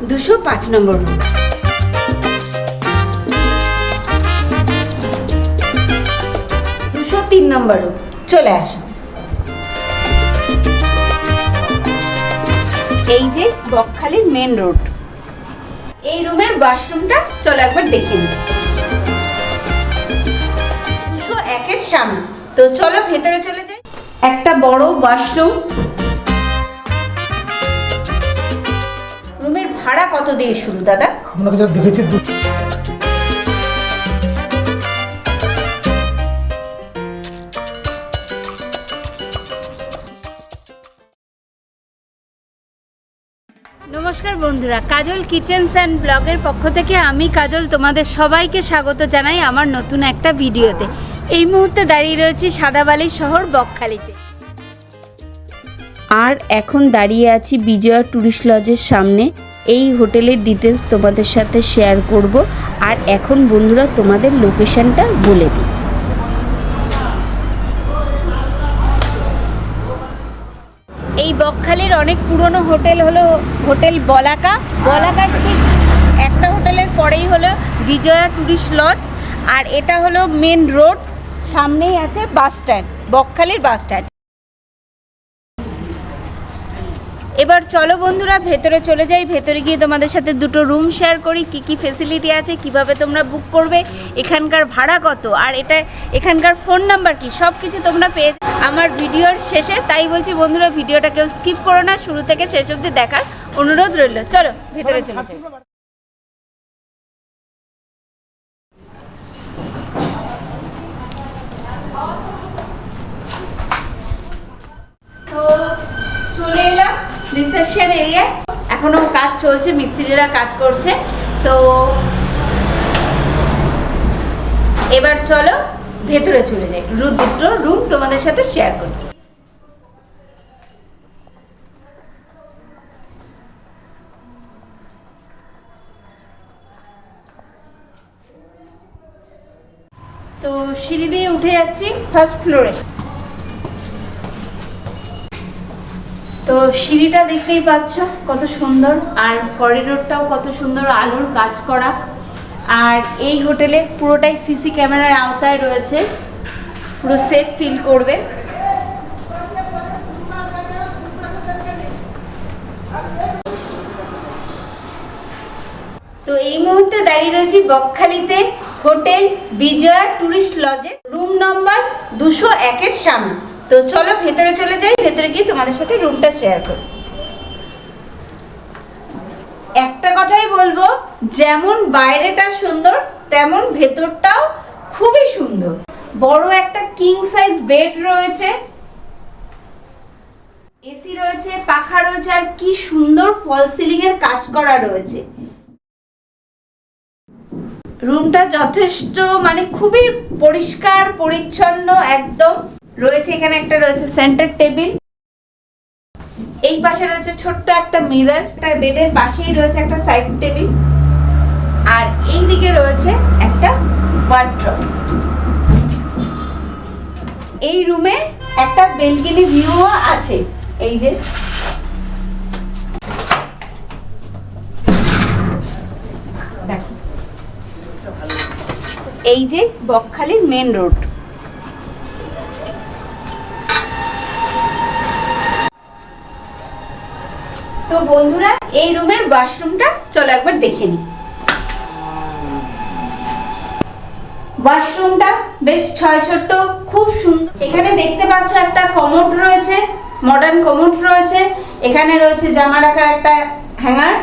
205 নম্বর room. তিন নম্বর room, চলে আসো। এই যে বকখালির মেন রোড, এই রুমের ওয়াশরুমটা চলো একবার দেখে নিই। 201-এর সামনে, তো চলো ভেতরে চলে যাই। একটা বড় ওয়াশরুম। রুমের ভাড়া কত দিয়ে শুরু দাদা? আপনাকে যা দেখেছি নমস্কার বন্ধুরা, কাজল কিচেনস অ্যান্ড ব্লগের পক্ষ থেকে আমি কাজল তোমাদের সবাইকে স্বাগত জানাই আমার নতুন একটা ভিডিওতে। এই মুহূর্তে দাঁড়িয়ে রয়েছি সাদাবালি শহর বকখালিতে, আর এখন দাঁড়িয়ে আছি বিজয়া ট্যুরিস্ট লজের সামনে। এই হোটেলের ডিটেলস তোমাদের সাথে শেয়ার করব, আর এখন বন্ধুরা তোমাদের লোকেশনটা বলে দিই। এই বকখালির অনেক পুরনো হোটেল হলো হোটেল বলাকা। বলাকার ঠিক একটা হোটেলের পরেই হলো বিজয়া ট্যুরিস্ট লজ, আর এটা হলো মেন রোড, সামনেই আছে বাস স্ট্যান্ড, বকখালির বাস স্ট্যান্ড। এবার চলো বন্ধুরা ভেতরে চলে যাই। ভেতরে গিয়ে তোমাদের সাথে দুটো রুম শেয়ার করি, কি কি ফেসিলিটি আছে, কিভাবে তোমরা বুক করবে, এখানকার ভাড়া কত, আর এখানকার ফোন নাম্বার কি, সব কিছু তোমরা পেয়ে আমার ভিডিওর শেষে। তাই বলছি বন্ধুরা, ভিডিওটা কেউ স্কিপ করো না, শুরু থেকে শেষ অবধি দেখার অনুরোধ রইল। চলো ভেতরে চলে যাই। তো চলে এলাম রিসেপশন এরিয়ায়। এখনো কাজ চলছে, মিস্ত্রিরা কাজ করছে। তো এবার চলো ভেতরে চলে যাই, দুটো রুম তোমাদের সাথে শেয়ার করি। তো সিঁড়ি দিয়ে উঠে যাচ্ছি ফার্স্ট ফ্লোরে। তো সিঁড়িটা দেখতেই পাচ্ছ কত সুন্দর, আর করিডোরটাও কত সুন্দর, আলোর কাজ করা। আর এই হোটেলে পুরোটাই সিসি ক্যামেরার আওতায় রয়েছে, পুরো সেফ ফিল করবে। তো এই মুহূর্তে দাঁড়িয়ে রয়েছি বকখালিতে হোটেল বিজয়া ট্যুরিস্ট লজে, রুম নম্বর 201-এর সামনে। তো চলো ভেতরে চলে যাই, ভেতরে গিয়ে তোমাদের সাথে রুমটা শেয়ার করি। একটা কথাই বলবো, যেমন বাইরেটা সুন্দর তেমন ভেতরটাও খুবই সুন্দর। বড় একটা কিং সাইজ বেড রয়েছে, এসি রয়েছে, পাখা রয়েছে, আর কি সুন্দর ফল সিলিং এর কাজ করা রয়েছে। রুমটা যথেষ্ট মানে খুবই পরিষ্কার পরিচ্ছন্ন একদম রয়েছে। এখানে একটা রয়েছে সেন্টার টেবিল, এই পাশে রয়েছে ছোট্ট একটা মিরর, তার বেডের পাশেই রয়েছে একটা সাইড টেবিল, আর এই দিকে রয়েছে একটা ওয়ার্ড্রব। এই রুমে একটা বেলকনি ভিউ আছে, এই যে দেখো, এই যে বকখালির মেন রোড। তো বন্ধুরা এই রুমের ওয়াশরুমটা চলো একবার দেখে নিই। ওয়াশরুমটা বেশ ছোট, খুব সুন্দর। এখানে দেখতে পাচ্ছ একটা কমোড রয়েছে, মডার্ন কমোড রয়েছে। এখানে রয়েছে জামা রাখার একটা হ্যাঙ্গার,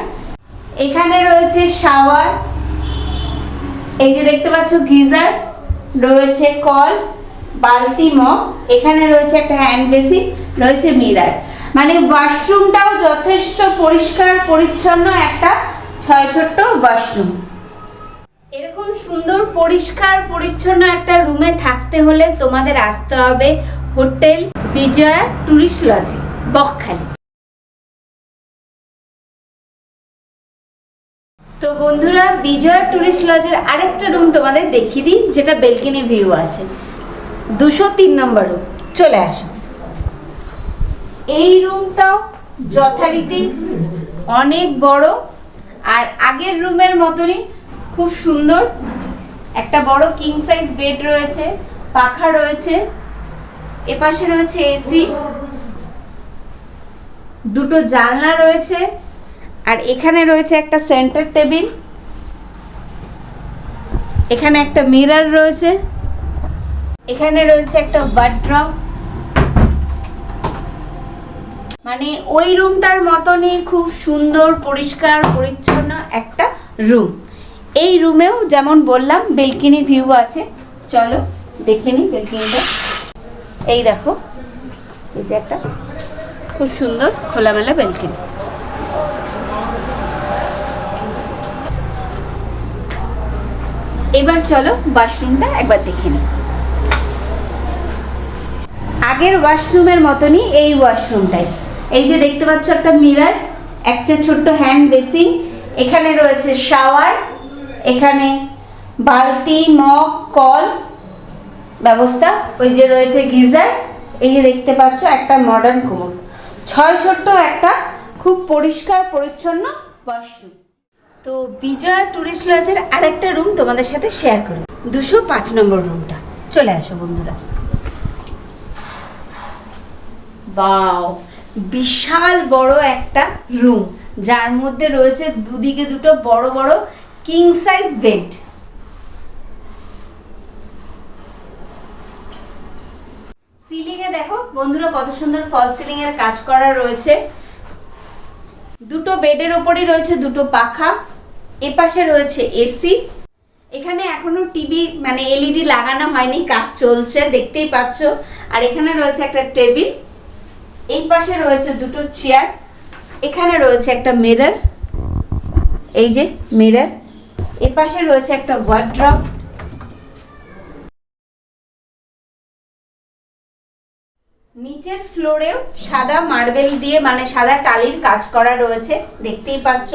এখানে রয়েছে শাওয়ার, এই যে দেখতে পাচ্ছ গিজার রয়েছে, কল, বালতি, মগ। এখানে রয়েছে একটা হ্যান্ড বেসিন, রয়েছে মিরর। মানে ওয়াশরুমটাও যথেষ্ট পরিষ্কার পরিচ্ছন্ন একটা ছোট্ট ওয়াশরুম। এরকম সুন্দর পরিষ্কার পরিচ্ছন্ন একটা রুমে থাকতে হলে তোমাদের আসতে হবে হোটেল বিজয়া ট্যুরিস্ট লজে বকখালি। তো বন্ধুরা বিজয়া ট্যুরিস্ট লজের আরেকটা রুম তোমাদের দেখিয়ে দিই, যেটা বেলকনি ভিউ আছে, 203 নম্বর রুম। চলে আসো। এই রুমটাও যথারীতি অনেক বড়, আর আগের রুমের মতনই খুব সুন্দর একটা বড় কিং সাইজ বেড রয়েছে, পাখা রয়েছে, এপাশে রয়েছে এসি, দুটো জানলা রয়েছে, আর এখানে রয়েছে একটা সেন্টার টেবিল, এখানে একটা মিরর রয়েছে, এখানে রয়েছে একটা ওয়ার্ড্রব। মানে ওই রুমটার মতনই খুব সুন্দর পরিষ্কার পরিচ্ছন্ন একটা রুম। এই রুমেও যেমন বললাম বেলকনি ভিউ আছে, চলো দেখে নিই বেলকনিটা। এই দেখো, এই যে একটা খুব সুন্দর খোলামেলা বেলকনি। এবার চলো ওয়াশরুমটা একবার দেখে নিই। আগের ওয়াশরুমের মতনই এই ওয়াশরুমটাই। এই যে দেখতে পাচ্ছ একটা মিরর, একটা ছোট্ট হ্যান্ড বেসিন, এখানে রয়েছে শাওয়ার, এখানে বালতি, মগ, কল ব্যবস্থা, ওই যে রয়েছে গিজার, এই যে দেখতে পাচ্ছ একটা মডার্ন কোমোড। ছোট্ট একটা খুব পরিষ্কার পরিচ্ছন্ন ওয়াশরুম। তো বিজয়া টুরিস্ট লজের আরেকটা রুম তোমাদের সাথে শেয়ার করি, 205 নম্বর রুমটা। চলে আসো বন্ধুরা। বাও, বিশাল বড় একটা রুম, যার মধ্যে রয়েছে দুদিকে দুটো বড় বড় কিং সাইজ বেড। সিলিং এ দেখো বন্ধুরা কত সুন্দর ফল সিলিং এর কাজ করা রয়েছে। দুটো বেডের ওপরই রয়েছে দুটো পাখা, এপাশে রয়েছে এসি। এখানে এখনো টিভি মানে এলইডি লাগানো হয়নি, কাজ চলছে দেখতেই পাচ্ছ। আর এখানে রয়েছে একটা টেবিল, এই পাশে রয়েছে দুটো চেয়ার, এখানে রয়েছে একটা মিরর, এই যে মিরর, এপাশে রয়েছে একটা ওয়ার্ড্রব। নিচের ফ্লোরেও সাদা মার্বেল দিয়ে মানে সাদা টালির কাজ করা রয়েছে, দেখতেই পাচ্ছ।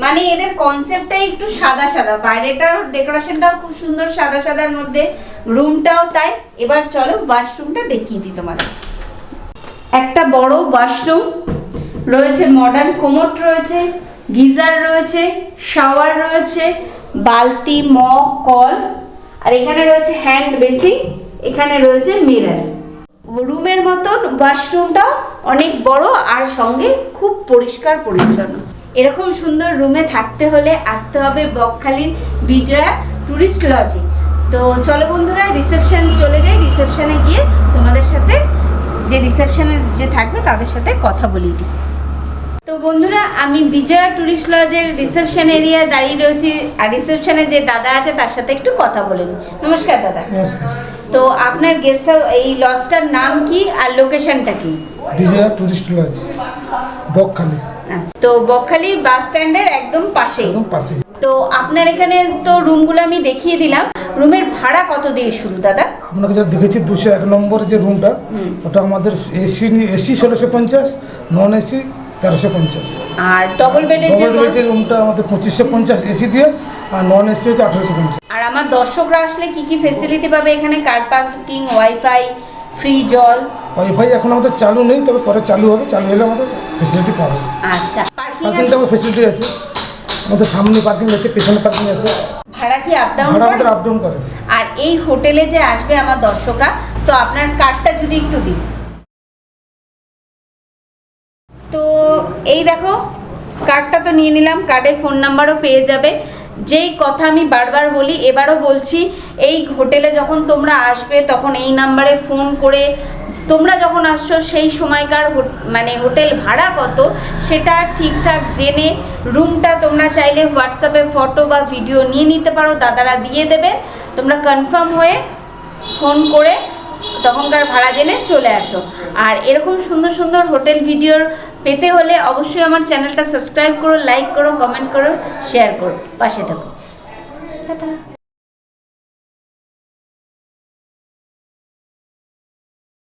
মানে এদের কনসেপ্টটাই একটু সাদা সাদা, বাইরেটাও ডেকোরেশনটাও খুব সুন্দর সাদা সাদার মধ্যে, রুমটাও তাই। এবার চলো ওয়াশরুমটা দেখিয়ে দিই তোমাদের। একটা বড় ওয়াশরুম রয়েছে, মডার্ন কোমোড রয়েছে, গিজার রয়েছে, শাওয়ার রয়েছে, বালতি, মগ, কল, আর এখানে রয়েছে হ্যান্ড বেসিন, এখানে রয়েছে মিরর। রুমের মতন ওয়াশরুমটাও অনেক বড় আর সঙ্গে খুব পরিষ্কার পরিচ্ছন্ন। এরকম সুন্দর রুমে থাকতে হলে আসতে হবে বকখালির বিজয়া টুরিস্ট লজে। তো চলো বন্ধুরা রিসেপশন চলে যাই, রিসেপশনে গিয়ে তোমাদের সাথে যে রিসেপশনে যে থাকবে তাদের সাথে কথা বলিয়ে দিই। তো বন্ধুরা আমি বিজয়া টুরিস্ট লজের রিসেপশন এরিয়ায় দাঁড়িয়ে রয়েছি, আর রিসেপশনে যে দাদা আছে তার সাথে একটু কথা বলে নিই। নমস্কার দাদা। নমস্কার। তো আপনার গেস্ট হাউস এই লজটার নাম কি আর লোকেশনটা কি? Bijoya tourist lodge, Bakkhali. আচ্ছা, তো বকখালি বাস স্ট্যান্ডের একদম পাশে। তো আপনার এখানে তো রুমগুলো আমি দেখিয়ে দিলাম, রুমের ভাড়া কত দিয়ে শুরু দাদা? আপনাকে যা দেখেছি 201 নম্বরের যে রুমটা, ওটা আমাদের এসি 1650, নন এসি 1350। আর ডবল বেডের যে রুমটা আমাদের 2550 এসি দিয়ে, আর নন এসি হচ্ছে 1850। আর আমার দর্শকরা আসলে কি কি ফ্যাসিলিটি পাবে এখানে? কার পার্কিং, ওয়াইফাই, ফ্রি জল? ওয়াইফাই এখন আমাদের চালু নেই, তবে পরে চালু হবে, চালু হলে আমাদের ফ্যাসিলিটি পাবে। আচ্ছা, পার্কিংটা আমাদের ফ্যাসিলিটি আছে, আমাদের সামনে পার্কিং আছে, পেছনে পার্কিং আছে। ভাড়া কি আপ ডাউন ভাড়া করে? আমাদের আপ ডাউন করে। আর এই হোটেলে যে আসবে আমার দর্শকরা, তো আপনার কার্ডটা যদি একটু দিন। তো এই দেখো কার্ডটা তো নিয়ে নিলাম, কার্ডে ফোন নাম্বারও পেয়ে যাবে। যেই কথা আমি বারবার বলি, এবারও বলছি, এই হোটেলে যখন তোমরা আসবে তখন এই নাম্বারে ফোন করে তোমরা যখন আসছো সেই সময়কার মানে হোটেল ভাড়া কত সেটা ঠিকঠাক জেনে রুমটা তোমরা চাইলে হোয়াটসঅ্যাপে ফটো বা ভিডিও নিয়ে নিতে পারো, দাদারা দিয়ে দেবে। তোমরা কনফার্ম হয়ে ফোন করে তখনকার ভাড়া জেনে চলে আসো। আর এরকম সুন্দর সুন্দর হোটেল ভিডিওর পেতে হলে অবশ্যই আমার চ্যানেলটা সাবস্ক্রাইব করো, লাইক করো, কমেন্ট করো, শেয়ার করো, পাশে থাকো।